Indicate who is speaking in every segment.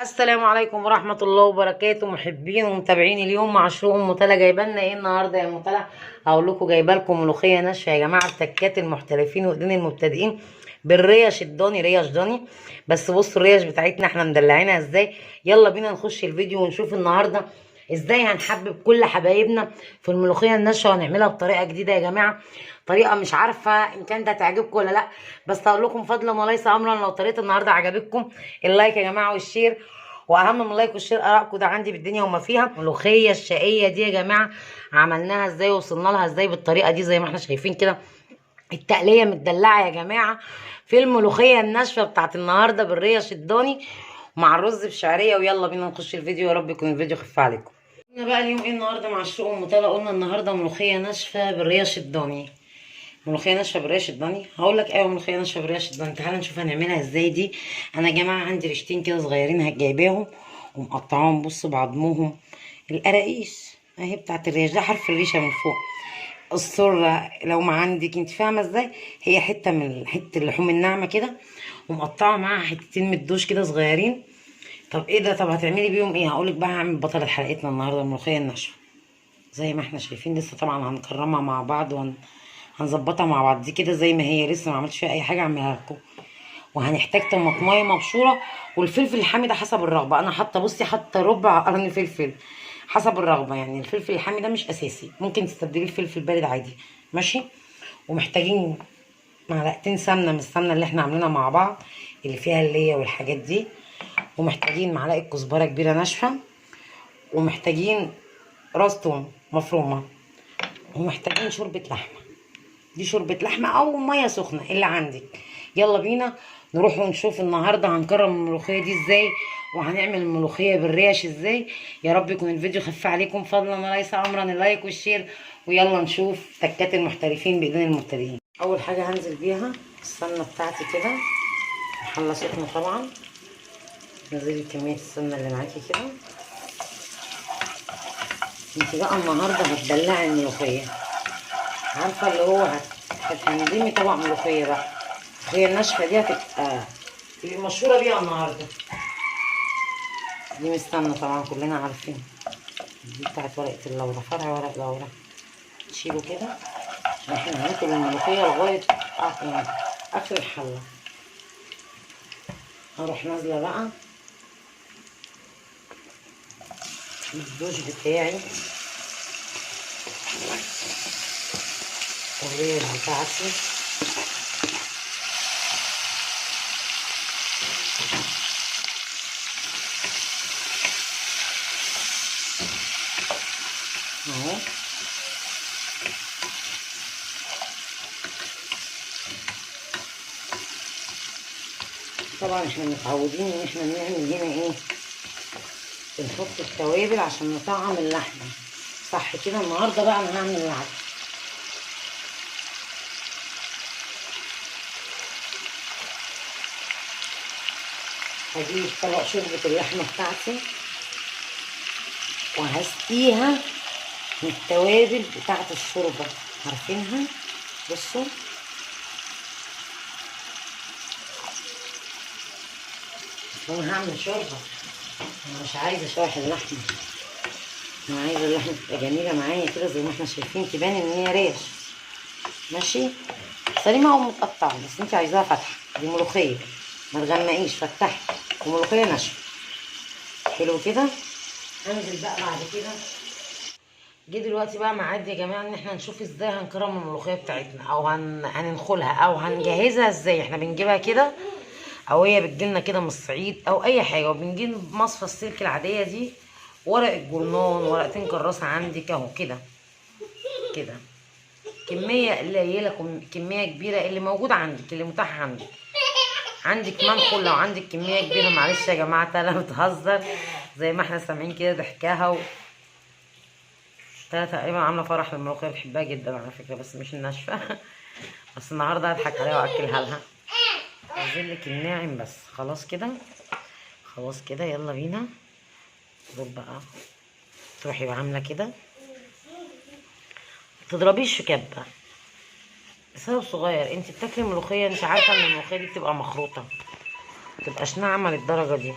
Speaker 1: السلام عليكم ورحمة الله وبركاته، محبين ومتابعين. اليوم مع شروق ام طلا جايبه لنا ايه النهارده يا ام طلا؟ هقول لكم جايبه لكم ملوخيه ناشفه يا جماعه، بتكات المحترفين وايدين المبتدئين بالريش الضاني، ريش ضاني. بس بصوا الريش بتاعتنا احنا مدلعينها ازاي. يلا بينا نخش الفيديو ونشوف النهارده ازاي هنحبب كل حبايبنا في الملوخيه الناشفه، وهنعملها بطريقه جديده يا جماعه. طريقه مش عارفه ان كان ده تعجبكم ولا لا، بس هقول لكم فضلا وليس امرا لو طريقه النهارده عجبتكم اللايك يا جماعه والشير، واهم من اللايك والشير ارائكم، ده عندي بالدنيا وما فيها. الملوخيه الشقيه دي يا جماعه عملناها ازاي، وصلنا لها ازاي بالطريقه دي زي ما احنا شايفين كده. التقليه متدلعه يا جماعه في الملوخيه الناشفه بتاعت النهارده بالريش الضاني مع الرز بشعريه. ويلا بينا نخش الفيديو، يا رب يكون الفيديو خفيف عليكم. قلنا بقى اليوم ايه النهارده مع الشروق ام طارق؟ قلنا النهارده ملوخيه ناشفه بالريش الضاني. ملوخيه ناشفه بالريش الضاني، هقول لك ايوه ملوخيه ناشفه بالريش الضاني. تعالى نشوف هنعملها ازاي دي. انا يا جماعه عندي ريشتين كده صغيرين جايباهم ومقطعاهم، بصوا بعضمهم القراقيش اهي بتاعت الريش، ده حرف الريشه من فوق. السره لو ما عندك انت فاهمه ازاي، هي حته من حته اللحوم الناعمه كده، ومقطعه معاها حتتين من الدوش كده صغيرين. طب ايه ده؟ طب هتعملي بيهم ايه؟ هقولك بقى. هعمل بطلة حلقتنا النهارده الملوخيه الناشفه زي ما احنا شايفين. لسه طبعا هنكرمها مع بعض هنظبطها مع بعض. دي كده زي ما هي لسه ما عملتش فيها اي حاجه، اعملها لكم. وهنحتاج طماطمايه مبشوره، والفلفل الحامي ده حسب الرغبه. انا حاطه بصي حاطه ربع قرن فلفل حسب الرغبه، يعني الفلفل الحامي ده مش اساسي، ممكن تستبدليه الفلفل البارد عادي. ماشي. ومحتاجين معلقتين سمنه من السمنه اللي احنا عاملينها مع بعض اللي فيها الليه والحاجات دي. ومحتاجين معلقه كزبره كبيره ناشفه. ومحتاجين راس توم مفرومه. ومحتاجين شوربه لحمه. دي شوربة لحمة أو مية سخنة اللي عندك. يلا بينا نروح ونشوف النهاردة هنكرم الملوخية دي ازاي، وهنعمل الملوخية بالريش ازاي. يا رب يكون الفيديو خفيف عليكم، فضلا وليس أمرا اللايك والشير. ويلا نشوف تكات المحترفين بإيدين المبتدئين. أول حاجة هنزل بيها السمنة بتاعتي كده، حلة سخنة طبعا. نزلي كمية السمنة اللي معاكي كده. انت بقى النهاردة هتدلعي الملوخية، عارفة اللي هو هتهندمي طبق ملوخية بقى. هي الناشفة دي هتبقى مشهورة بيها النهاردة. دي مستنة طبعا كلنا عارفين، دي بتاعت ورقة اللورة، فرع ورق لورا. نشيله كده عشان احنا هناكل الملوخية لغاية يعني آخر الحلة. هروح نازلة بقى بالدوش بتاعي والريش بتاعتي. اهو طبعا احنا متعودين ان احنا بنعمل هنا ايه، بنحط التوابل عشان نطعم اللحمة صح كده. النهارده بقى انا هعمل العدس. هجيب طبق شوربة اللحمة بتاعتي وهسقيها من التوابل بتاعت الشوربة، عارفينها. بصوا انا هعمل شوربة، انا مش عايزة اشوح اللحمة، انا عايزة اللحمة تبقى جميلة معايا كده زي ما احنا شايفين، تبان ان هي ريش. ماشي. سليمة او متقطعة بس انت عايزاها فاتحة. دي ملوخية ما تغمقيش، فتحي. وملوخية ناشفة حلو كده. هنزل بقى بعد كده. جه دلوقتي بقى معاد يا جماعه ان احنا نشوف ازاي هنكرم الملوخيه بتاعتنا، او هننخلها او هنجهزها ازاي. احنا بنجيبها كده، او هي بتجيلنا كده من الصعيد او اي حاجه، وبنجيب مصفى السلك العاديه دي، ورقه جورنان، ورقتين كراسه عندك اهو كده كده. كميه قليله كميه كبيره اللي موجود عندك، اللي متاح عندك. عندك منخل لو عندك كميه كبيره، معلش يا جماعه انا بتهزر زي ما احنا سامعين كده ضحكاها. تقريبا عامله فرح للملوخيه، بتحبها جدا على فكره بس مش الناشفه. بس النهارده هضحك عليها واكلها لها. عايزين لك الناعم بس. خلاص كده، خلاص كده. يلا بينا. دول بقى تروحي بقى عامله كده، متضربيش في كبه لسبب صغير. انت بتاكلي ملوخيه، انت عارفه ان الملوخيه دي بتبقى مخروطه، متبقاش ناعمه للدرجه دي.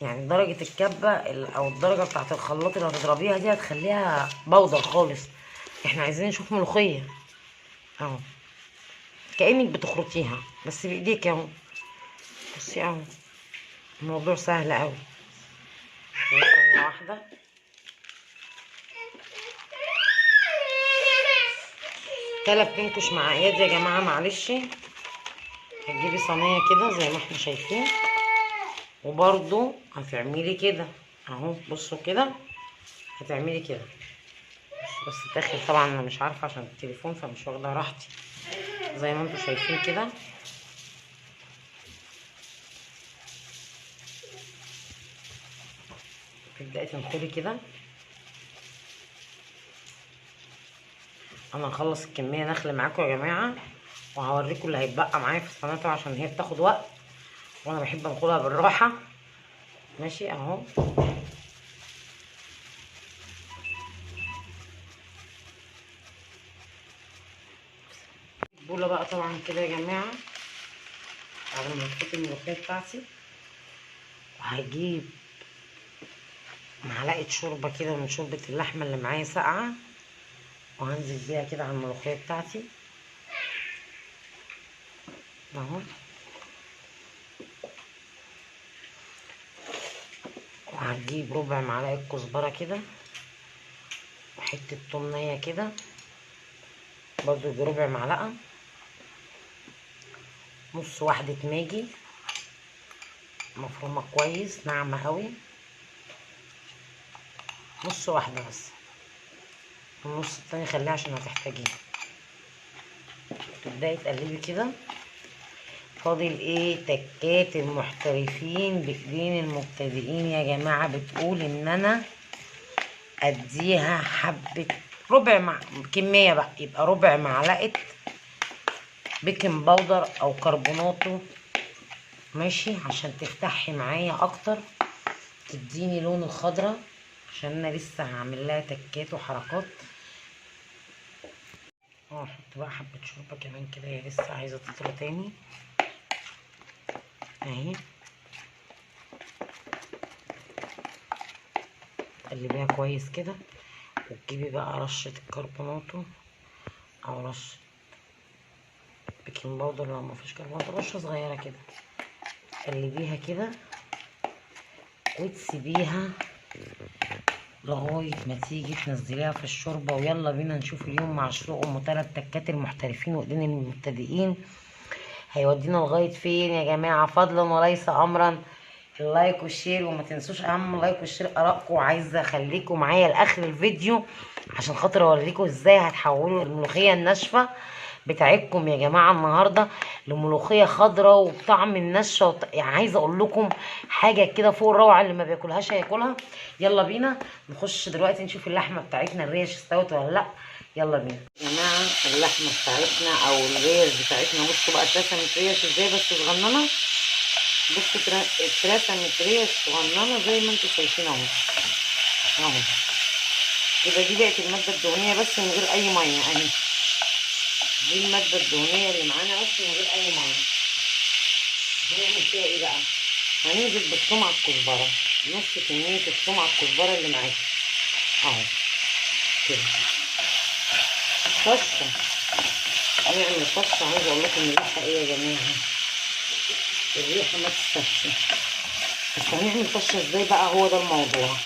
Speaker 1: يعني درجة الكبة او الدرجة بتاعت الخلاط اللي هتضربيها دي هتخليها بودر خالص. احنا عايزين نشوف ملوخية اهو، كأنك بتخرطيها بس بايديك اهو. بصي اهو، الموضوع سهل اوي. ثانية واحدة. تلات بنكش معقيات يا جماعة، معلش. هتجيبي صينية كده زي ما احنا شايفين، وبرضو هتعملي كده اهو. بصوا كده هتعملي كده بس داخل طبعا انا مش عارفة عشان التليفون فمش واخدة راحتي. زي ما انتوا شايفين كده تبدأي تنخلي كده. انا هخلص الكمية نخل معاكم يا جماعة، وهوريكم اللي هيتبقى معايا في الصينية عشان هي بتاخد وقت وانا بحب انخلها بالراحة. ماشي اهو. البولة بقى طبعا كده يا جماعة بعد ما هحط الملوخية بتاعتي، وهجيب معلقة شوربة كده من شوربة اللحمة اللي معايا ساقعة، وهنزل بيها كده على الملوخية بتاعتي اهو. وهجيب ربع معلقة كزبرة كده، وحتة تومية كده برضو بربع معلقة، نص واحدة ماجي مفرومة كويس ناعمة قوي، نص واحدة بس، والنص التاني خليه عشان هتحتاجيه. تبدأي تقلبي كده. فاضل ايه؟ تكات المحترفين بايدين المبتدئين يا جماعة بتقول ان انا اديها حبة ربع كمية بقى، يبقى ربع معلقة بيكنج باودر او كربوناتو، ماشي، عشان تفتحي معايا اكتر، تديني لون الخضرة، عشان انا لسه هعمل لها تكات وحركات. احط بقى حبة شوربة كمان كده، هي لسه عايزة تطرى تاني اهي. قلبيها كويس كده، وتجيبي بقى رشة الكربوناتو او رشة بيكنج باودر لو مفيش كربوناتو، رشة صغيرة كده. قلبيها كده وتسيبيها لغاية ما تيجي تنزليها في الشوربة. ويلا بينا نشوف اليوم مع شروق ام 3 تكات المحترفين وايدين المبتدئين هيودينا لغاية فين يا جماعة، فضلا وليس امرا. اللايك والشير، وما تنسوش اهم اللايك والشير ارائكم. وعايزه اخليكم معايا لاخر الفيديو عشان خاطر اوريكم ازاي هتحولوا الملوخيه الناشفه بتاعتكم يا جماعه النهارده لملوخيه خضراء وبطعم النشا يعني عايزه اقول لكم حاجه كده فوق الروعه، اللي ما بياكلهاش هياكلها. يلا بينا نخش دلوقتي نشوف اللحمه بتاعتنا الريش استوت ولا لا. يلا بينا يا جماعه. اللحمه بتاعتنا او الريش بتاعتنا بصوا بقى اترسمت ريش ازاي بس صغننه. بصوا اترسمت ريش صغننه زي ما انتوا شايفين اهو اهو. يبقى دي بقت الماده الدهنيه بس من غير اي ميه اهي. دي الماده الدهنيه اللي معانا بس من غير اي ميه. هنعمل فيها ايه بقى؟ هننزل بالثوم على الكزبره، نص كميه الثوم على الكزبره اللي معاكي اهو كده. طشه، هنعمل طشه. عايزه اقول لكم الريحه ايه يا جماعه، الريحه ما تستفش. بس هنعمل طشه ازاي بقى، هو ده الموضوع.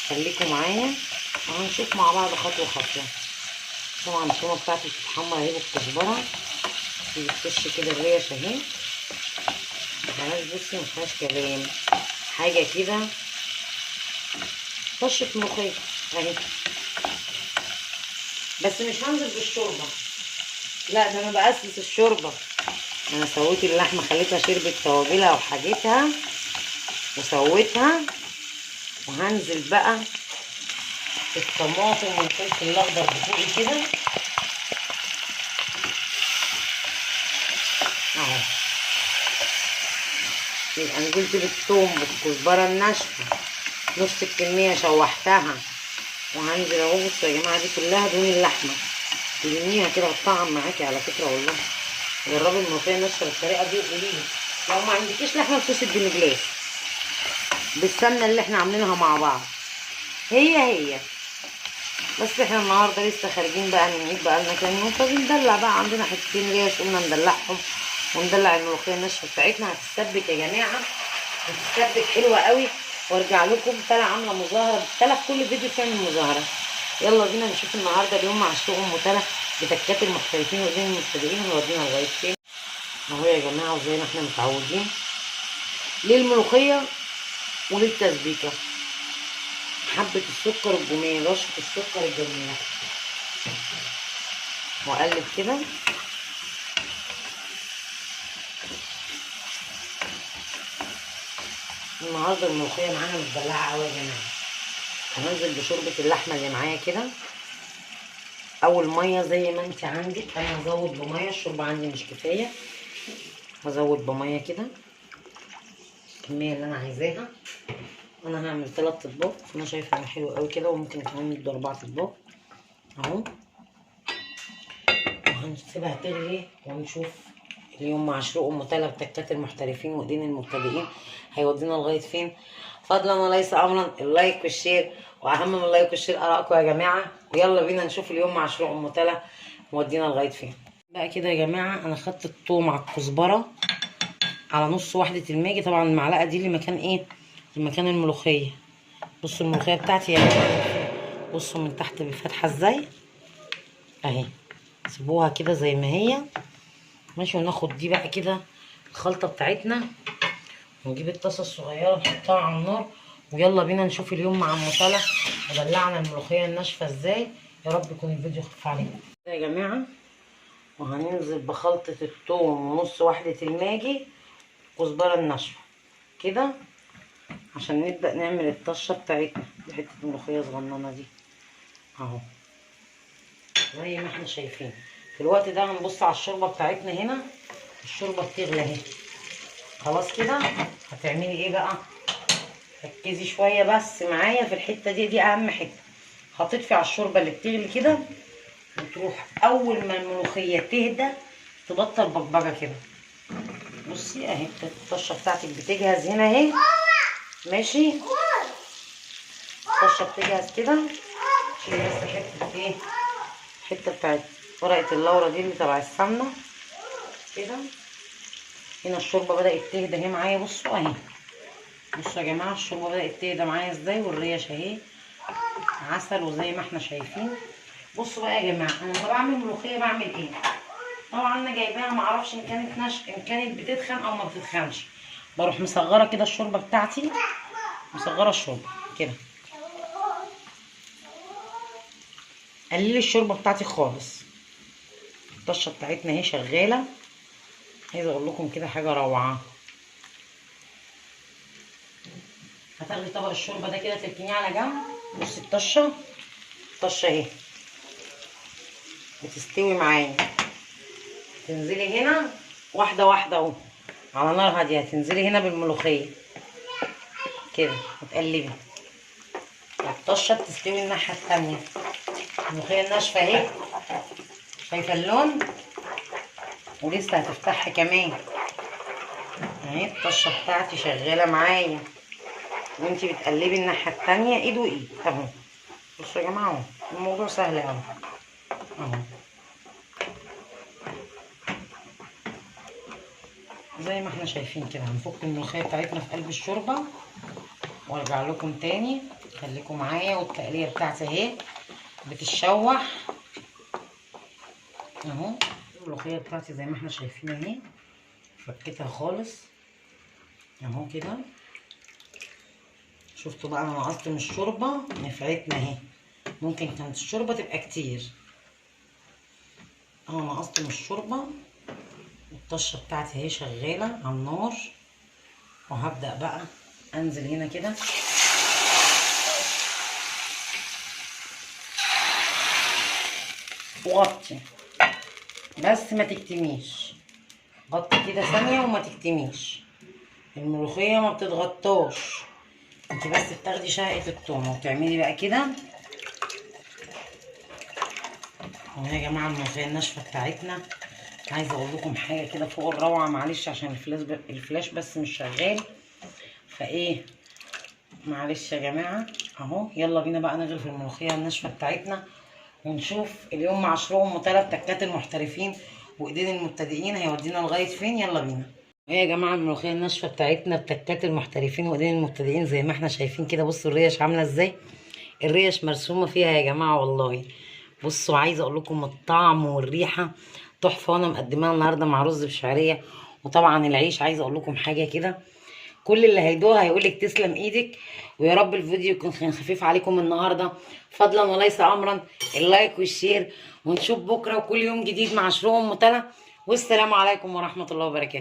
Speaker 1: خليكم معايا وهنشوف مع بعض خطوه خطوه. طبعا الثومه بتاعتي بتتحمر اهي بالكزبره، تيجي تخش كده الريش اهي. خلاص بصي مفيهاش كلام، حاجه كده طشه ملوخيه اهي. بس مش هنزل بالشوربه، لا ده انا بأسس الشوربه. انا سويت اللحمه خليتها شربت توابلها وحاجتها وسويتها، وهنزل بقى الطماطم والفلفل الاخضر بتوعي كده اهو. يبقى نزلت بالثوم بالكزبره الناشفه نص الكميه شوحتها، وهنزل اهو. بصوا يا جماعه دي كلها دهون اللحمه، تلميها كده وتطعم معاكي على فكره والله. جربي الملوخيه الناشفه بالطريقه دي وقولي لي. لو ما عندكيش لحمه بصوص الديمجلاس بالسمنه اللي احنا عاملينها مع بعض، هي. بس احنا النهارده لسه خارجين بقى من عيد بقى لنا كام يوم، فبندلع بقى عندنا حتتين ريش قلنا ندلعهم، وندلع الملوخيه الناشفه بتاعتنا. هتتسبك يا جماعه، هتتسبك حلوه قوي. وارجع لكم طالعه عامله مظاهره، طالعه في كل فيديو بتعمل مظاهره. يلا بينا نشوف النهارده اليوم مع الشغل متلا بتكات المحترفين ودين المبتدئين هيودينا لغايه فين. اهو يا جماعه، وزي ما احنا متعودين للملوخيه وللتسبيكه حبه السكر الجميل، رشه السكر الجميله، واقلب كده. النهارده الملوخيه معانا متدلعه قوي يا جماعه. هننزل بشوربه اللحمه اللي معايا كده، او الميه زي ما انت عندك. انا هزود بميه، الشوربه عندي مش كفايه، هزود بميه كده الكميه اللي انا عايزاها. انا هعمل 3 اطباق، انا شايفه انه حلو قوي كده، وممكن كمان ندي 4 اطباق اهو. وهنسيبها تغلي ونشوف اليوم مع شروق متلا بتكات المحترفين وايدين المبتدئين هيودينا لغايه فين. فضلا وليس امرا اللايك والشير، واهم من اللايك والشير ارائكم يا جماعه. ويلا بينا نشوف اليوم مع شروق متلا مودينا لغايه فين. بقى كده يا جماعه، انا خدت الثوم على الكزبره على نص واحده الماجي. طبعا المعلقه دي لمكان ايه؟ لمكان الملوخيه. بصوا الملوخيه بتاعتي يا جماعه، بصوا من تحت فاتحه ازاي اهي. سيبوها كده زي ما هي ماشي. وناخد دي بقى كده الخلطه بتاعتنا، ونجيب الطاسه الصغيره نحطها على النار. ويلا بينا نشوف اليوم مع ام سلا ودلعنا الملوخيه الناشفه ازاي. يا رب يكون الفيديو خفيف عليكم يا جماعه. وهننزل بخلطه الثوم ونص واحده الماجي والكزبره الناشفه كده، عشان نبدا نعمل الطشه بتاعتنا. دي حته ملوخيه صغننه دي اهو، زي ما احنا شايفين. في الوقت ده هنبص على الشوربه بتاعتنا هنا. الشوربه بتغلي اهي خلاص كده. هتعملي ايه بقى؟ ركزي شويه بس معايا في الحته دي، دي اهم حته. هتطفي على الشوربه اللي بتغلي كده، وتروح اول ما الملوخيه تهدى تبطل بقبقه كده. بصي اهي الطشه بتاعتك بتجهز هنا اهي ماشي. الطشه بتجهز كده. شيلي بس حته ايه، الحته بتاعت ورقه اللورا دي اللي تبع السمنه كده. هنا الشوربه بدات تهدى اهي معايا. بصوا اهي، بصوا يا جماعه الشوربه بدات تهدى معايا ازاي، والريش اهي عسل وزي ما احنا شايفين. بصوا بقى يا جماعه، انا لما بعمل ملوخيه بعمل ايه؟ طبعا انا جايباها معرفش ان كانت ان كانت بتتخن او ما بتتخنش. بروح مصغره كده الشوربه بتاعتي، مصغره الشوربه كده. قللي الشوربه بتاعتي خالص. الطشه بتاعتنا اهي شغاله. عايزه اقول لكم كده حاجه روعه. هتاخدي طبق الشوربه ده كده تركنيه على جنب. بصي الطشه اهي بتستوي معايا. تنزلي هنا واحده واحده اهو على نار هاديه. هتنزلي هنا بالملوخيه كده وتقلبي. الطشه بتستوي الناحيه التانيه. الملوخيه الناشفه اهي، شايفه اللون؟ ولسه هتفتحي كمان اهي. الطشه بتاعتي شغاله معايا وانتي بتقلبي الناحيه التانيه ايد وايد اهو. بصوا يا جماعه اهو، الموضوع سهل اهو اهو زي ما احنا شايفين كده. هنفك الملوخيه بتاعتنا في قلب الشوربه وارجع لكم تاني. خليكم معايا. والتقليه بتاعتي اهي بتتشوح اهو. الملوخيه بتاعتي زي ما احنا شايفين اهي، فكيتها خالص اهو كده. شفتوا بقى انا نقصت من الشوربه نفعتنا اهي. ممكن كانت الشوربه تبقى كتير. انا نقصت من الشوربه. الطشه بتاعتي اهي شغاله على النار. وهبدا بقى انزل هنا كده وغطي بس ما تكتميش. غطي كده ثانيه وما تكتميش. الملوخيه ما بتتغطاش، انت بس بتاخدي شهقه التوم وتعملي بقى كده. اهو يا جماعه الملوخيه الناشفه بتاعتنا. عايزه اقول لكم حاجه كده فوق الروعه، معلش عشان الفلاش بس مش شغال فايه. معلش يا جماعه اهو. يلا بينا بقى نغرف الملوخيه الناشفه بتاعتنا ونشوف اليوم مع شروق وثلاث تكات المحترفين وايدين المبتدئين هيودينا لغايه فين. يلا بينا. ايه يا جماعه الملوخيه الناشفه بتاعتنا بتكات المحترفين وايدين المبتدئين زي ما احنا شايفين كده. بصوا الريش عامله ازاي، الريش مرسومه فيها يا جماعه والله. بصوا عايزه اقول لكم الطعم والريحه تحفه، وانا مقدماها النهارده مع رز بشعريه. وطبعا العيش عايزه اقول لكم حاجه كده، كل اللي هيدوها هيقولك تسلم ايدك. ويا رب الفيديو يكون خفيف عليكم النهارده، فضلا وليس امرا اللايك والشير. ونشوف بكره وكل يوم جديد مع شروق ام تلا. والسلام عليكم ورحمه الله وبركاته.